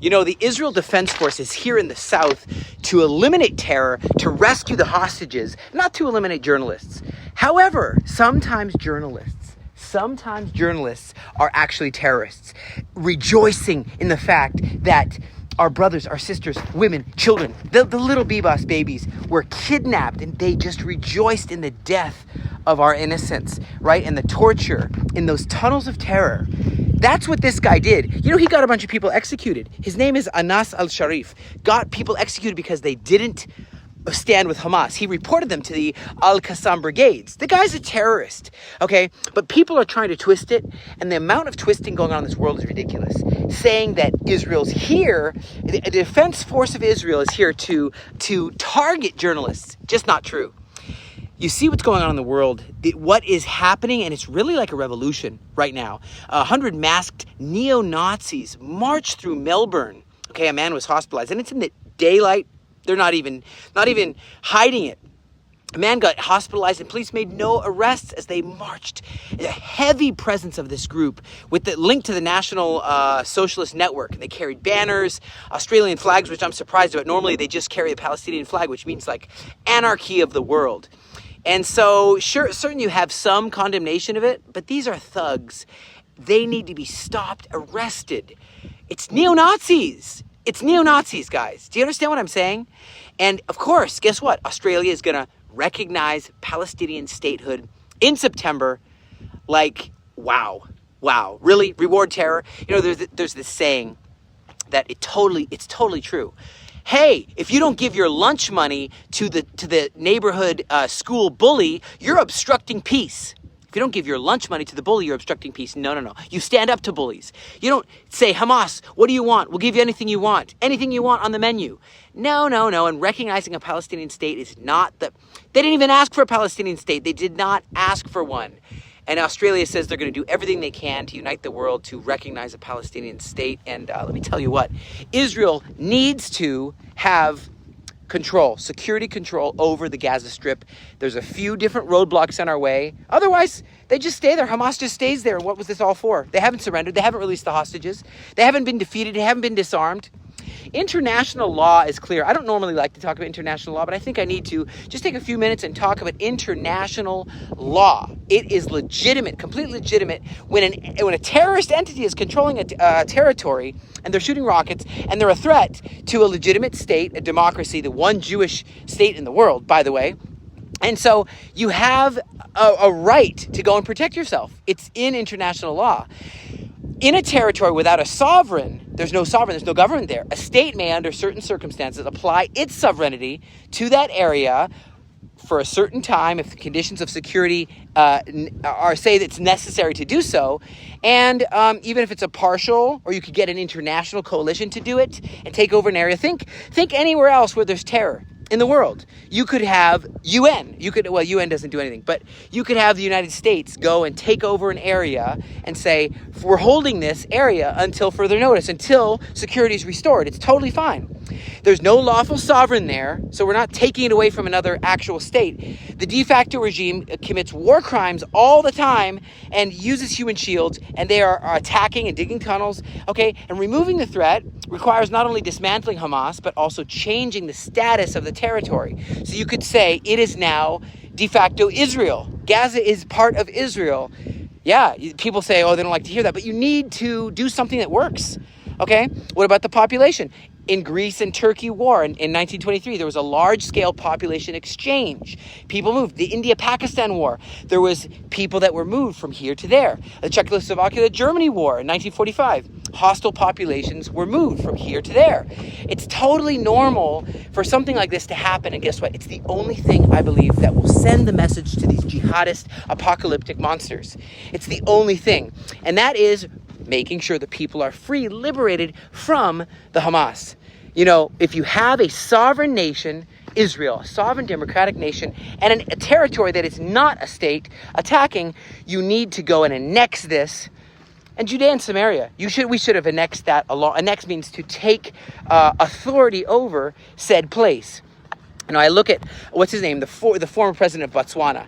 You know, the Israel Defense Force is here in the south to eliminate terror, to rescue the hostages, not to eliminate journalists. However, sometimes journalists are actually terrorists, rejoicing in the fact that our brothers, our sisters, women, children, the little Bebas babies were kidnapped, and they just rejoiced in the death of our innocents, right? And the torture in those tunnels of terror. That's what this guy did. You know, he got a bunch of people executed. His name is Anas al-Sharif. Got people executed because they didn't stand with Hamas. He reported them to the Al-Qassam brigades. The guy's a terrorist, okay? But people are trying to twist it, and the amount of twisting going on in this world is ridiculous. Saying that Israel's here, the defense force of Israel is here to target journalists. Just not true. You see what's going on in the world, what is happening, and it's really like a revolution right now. 100 masked neo-Nazis marched through Melbourne. Okay, a man was hospitalized, and it's in the daylight. They're not even hiding it. A man got hospitalized, and police made no arrests as they marched. A heavy presence of this group with the link to the National Socialist Network. And they carried banners, Australian flags, which I'm surprised about. Normally, they just carry a Palestinian flag, which means like anarchy of the world. And so, sure, certainly you have some condemnation of it, but these are thugs. They need to be stopped, arrested. It's neo-Nazis. It's neo-Nazis, guys. Do you understand what I'm saying? And of course, guess what? Australia is going to recognize Palestinian statehood in September. Like, wow. Really? Reward terror? You know, there's this saying that it's totally true. Hey, if you don't give your lunch money to the neighborhood school bully, you're obstructing peace. If you don't give your lunch money to the bully, you're obstructing peace. No. You stand up to bullies. You don't say, Hamas, what do you want? We'll give you anything you want. Anything you want on the menu. No. And recognizing a Palestinian state is not they didn't even ask for a Palestinian state. They did not ask for one. And Australia says they're going to do everything they can to unite the world to recognize a Palestinian state. And let me tell you what, Israel needs to have security control over the Gaza Strip. There's a few different roadblocks on our way. Otherwise, they just stay there. Hamas just stays there. And what was this all for? They haven't surrendered. They haven't released the hostages. They haven't been defeated. They haven't been disarmed. International law is clear. I don't normally like to talk about international law, but I think I need to just take a few minutes and talk about international law. It is legitimate, completely legitimate, when a terrorist entity is controlling a territory and they're shooting rockets and they're a threat to a legitimate state, a democracy, the one Jewish state in the world, by the way. And so you have a right to go and protect yourself. It's in international law. In a territory without a sovereign, there's no government there. A state may, under certain circumstances, apply its sovereignty to that area for a certain time if the conditions of security say that it's necessary to do so. And even if it's a partial, or you could get an international coalition to do it and take over an area. Think anywhere else where there's terror in the world. You could have UN. UN doesn't do anything, but you could have the United States go and take over an area and say, we're holding this area until further notice, until security is restored. It's totally fine. There's no lawful sovereign there, so we're not taking it away from another actual state. The de facto regime commits war crimes all the time and uses human shields, and they are attacking and digging tunnels, okay? And removing the threat requires not only dismantling Hamas, but also changing the status of the territory. So you could say it is now de facto Israel. Gaza is part of Israel. Yeah, people say, oh, they don't like to hear that, but you need to do something that works, okay? What about the population? In Greece and Turkey war in 1923, there was a large-scale population exchange. People moved. The India-Pakistan war, there was people that were moved from here to there. The Czechoslovakia-Germany war in 1945, hostile populations were moved from here to there. It's totally normal for something like this to happen, and guess what? It's the only thing, I believe, that will send the message to these jihadist apocalyptic monsters. It's the only thing, and that is making sure that people are free, liberated from the Hamas. You know, if you have a sovereign nation, Israel, a sovereign democratic nation, and a territory that is not a state attacking, you need to go and annex this. And Judea and Samaria, we should have annexed that along. Annex means to take authority over said place. You know, I look at, what's his name, the former president of Botswana.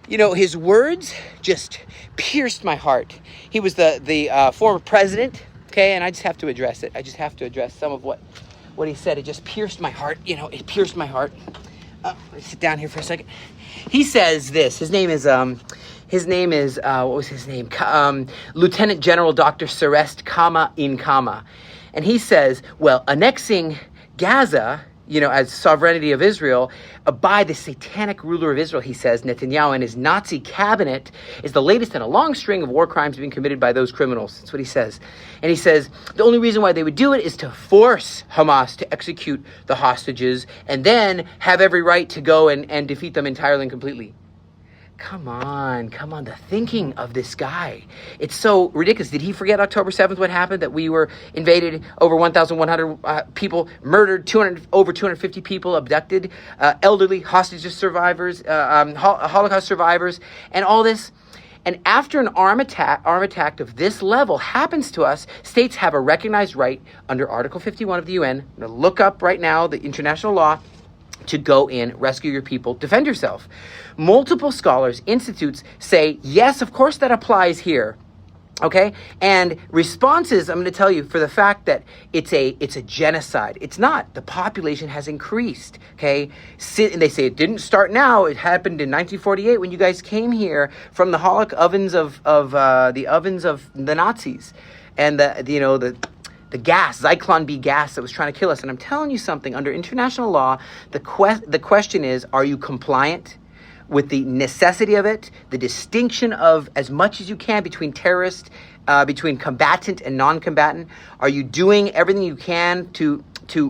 You know, his words just pierced my heart. He was the former president Okay, and I just have to address it. I just have to address some of what he said. It just pierced my heart. It pierced my heart. Let me sit down here for a second. He says this. His name is what was his name? Lieutenant General Dr. Serest Kama. And he says, well, annexing Gaza, as sovereignty of Israel, by the satanic ruler of Israel, he says, Netanyahu and his Nazi cabinet, is the latest in a long string of war crimes being committed by those criminals. That's what he says. And he says, the only reason why they would do it is to force Hamas to execute the hostages and then have every right to go and defeat them entirely and completely. Come on, the thinking of this guy. It's so ridiculous. Did he forget October 7th what happened? That we were invaded, over 1,100 people murdered, over 250 people abducted, elderly, hostage survivors, Holocaust survivors, and all this. And after an arm attack of this level happens to us, states have a recognized right under Article 51 of the UN. I'm going to look up right now the international law to go in, rescue your people, defend yourself. Multiple scholars, institutes say, yes, of course that applies here. Okay? And responses, I'm going to tell you, for the fact that it's a genocide. It's not. The population has increased. Okay? And they say it didn't start now. It happened in 1948 when you guys came here from the ovens of the Nazis. And the gas, Zyklon B gas that was trying to kill us. And I'm telling you something, under international law, the question is, are you compliant with the necessity of it, the distinction of as much as you can between terrorist, between combatant and non-combatant? Are you doing everything you can to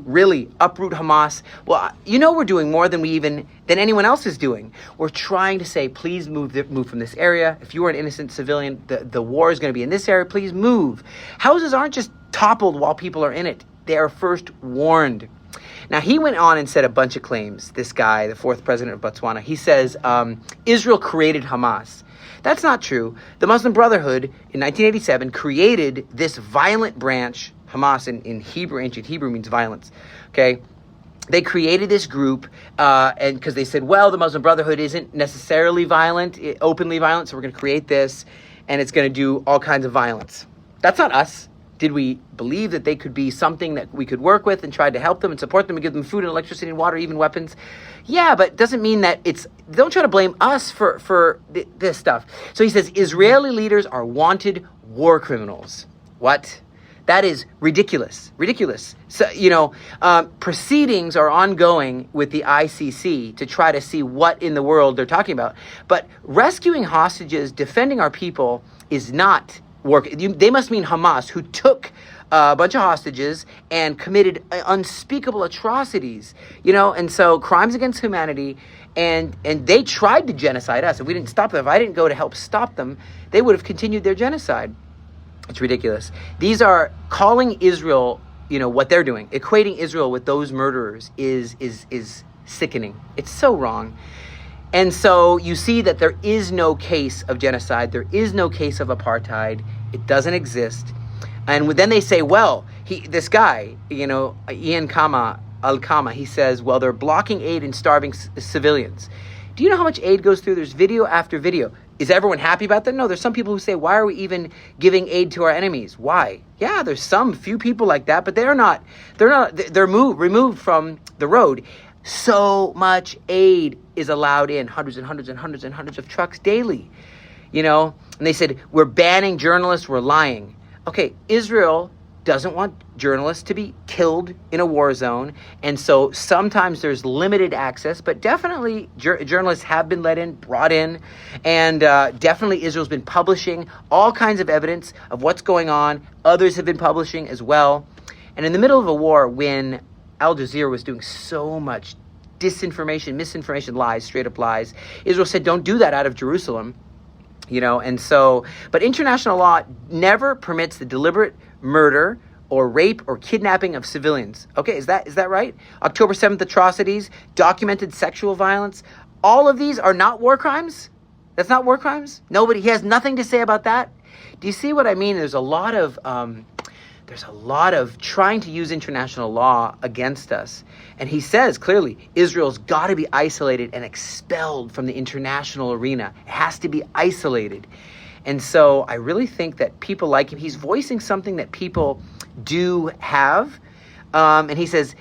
really uproot Hamas? Well, we're doing more than anyone else is doing. We're trying to say, please move from this area. If you are an innocent civilian, the war is going to be in this area. Please move. Houses aren't just toppled while people are in it. They are first warned. Now, he went on and said a bunch of claims. This guy, the fourth president of Botswana, he says Israel created Hamas. That's not true. The Muslim Brotherhood in 1987 created this violent branch. Hamas in Hebrew, ancient Hebrew, means violence. Okay, they created this group, and because they said, well, the Muslim Brotherhood isn't necessarily violent, openly violent, so we're going to create this, and it's going to do all kinds of violence. That's not us. Did we believe that they could be something that we could work with and try to help them and support them and give them food and electricity and water, even weapons? Yeah, but it doesn't mean that don't try to blame us for this stuff. So he says, Israeli leaders are wanted war criminals. What? That is ridiculous. So, proceedings are ongoing with the ICC to try to see what in the world they're talking about. But rescuing hostages, defending our people is not work. They must mean Hamas, who took a bunch of hostages and committed unspeakable atrocities, and so crimes against humanity, and they tried to genocide us. If we didn't stop them, if I didn't go to help stop them, they would have continued their genocide. It's ridiculous. These are calling Israel, what they're doing, equating Israel with those murderers is sickening. It's so wrong. And so you see that there is no case of genocide. There is no case of apartheid. It doesn't exist. And then they say, well, this guy, Ian Al-Kama, he says, well, they're blocking aid and starving civilians. Do you know how much aid goes through? There's video after video. Is everyone happy about that? No, there's some people who say, why are we even giving aid to our enemies? Why? Yeah, there's some few people like that, but they're removed from the road. So much aid is allowed in, hundreds and hundreds and hundreds and hundreds of trucks daily, and they said, we're banning journalists, we're lying. Okay, Israel doesn't want journalists to be killed in a war zone, and so sometimes there's limited access, but definitely journalists have been brought in, and definitely Israel's been publishing all kinds of evidence of what's going on. Others have been publishing as well. And in the middle of a war, when Al Jazeera was doing so much disinformation, misinformation, lies, straight up lies, Israel said, don't do that out of Jerusalem, and so, but international law never permits the deliberate murder or rape or kidnapping of civilians. Okay, is that right? October 7th atrocities, documented sexual violence, all of these are not war crimes? That's not war crimes? He has nothing to say about that? Do you see what I mean? There's a lot of trying to use international law against us. And he says clearly, Israel's got to be isolated and expelled from the international arena. It has to be isolated. And so I really think that people like him. He's voicing something that people do have. And he says,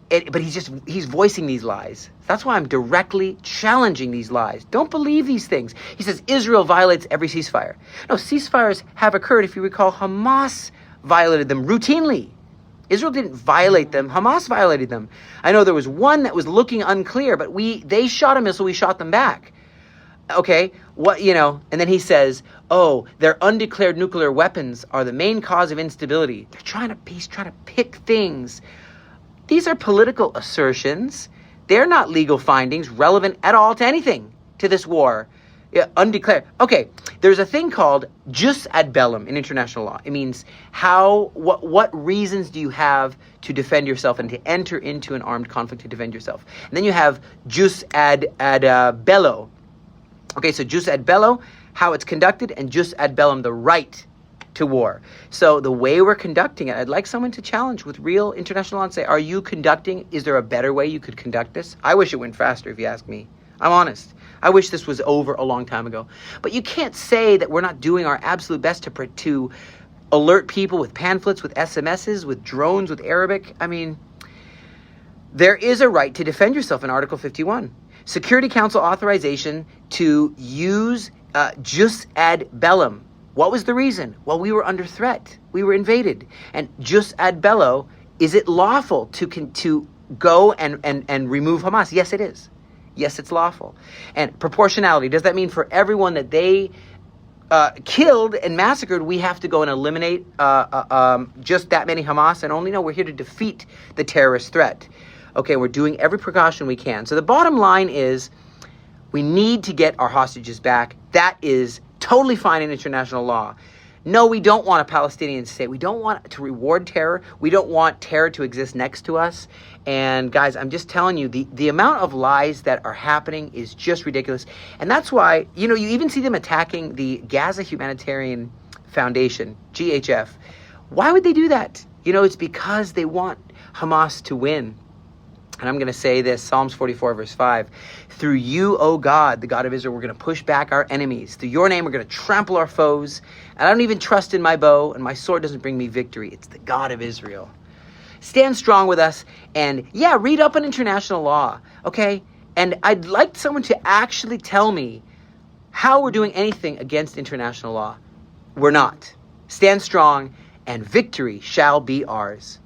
but he's voicing these lies. That's why I'm directly challenging these lies. Don't believe these things. He says Israel violates every ceasefire. No, ceasefires have occurred. If you recall, Hamas violated them routinely. Israel didn't violate them. Hamas violated them. I know there was one that was looking unclear, but they shot a missile. We shot them back. Okay, and then he says, oh, their undeclared nuclear weapons are the main cause of instability. He's trying to pick things. These are political assertions. They're not legal findings relevant at all to anything, to this war. Yeah, undeclared. Okay, there's a thing called jus ad bellum in international law. It means what reasons do you have to defend yourself and to enter into an armed conflict to defend yourself? And then you have jus ad bello. Okay, so jus ad bello, how it's conducted, and jus ad bellum, the right to war. So the way we're conducting it, I'd like someone to challenge with real international law and say, is there a better way you could conduct this? I wish it went faster, if you ask me. I'm honest. I wish this was over a long time ago. But you can't say that we're not doing our absolute best to alert people with pamphlets, with SMSs, with drones, with Arabic. I mean, there is a right to defend yourself in Article 51. Security Council authorization to use jus ad bellum. What was the reason? Well, we were under threat. We were invaded. And jus ad bello, is it lawful to go and remove Hamas? Yes, it is. Yes, it's lawful. And proportionality, does that mean for everyone that they killed and massacred, we have to go and eliminate just that many Hamas and only? No, we're here to defeat the terrorist threat. Okay, we're doing every precaution we can. So the bottom line is we need to get our hostages back. That is totally fine in international law. No, we don't want a Palestinian state. We don't want to reward terror. We don't want terror to exist next to us. And guys, I'm just telling you, the amount of lies that are happening is just ridiculous. And that's why, you even see them attacking the Gaza Humanitarian Foundation, GHF. Why would they do that? It's because they want Hamas to win. And I'm going to say this, Psalms 44, verse 5. Through you, O God, the God of Israel, we're going to push back our enemies. Through your name, we're going to trample our foes. And I don't even trust in my bow, and my sword doesn't bring me victory. It's the God of Israel. Stand strong with us. And read up on international law, okay? And I'd like someone to actually tell me how we're doing anything against international law. We're not. Stand strong, and victory shall be ours.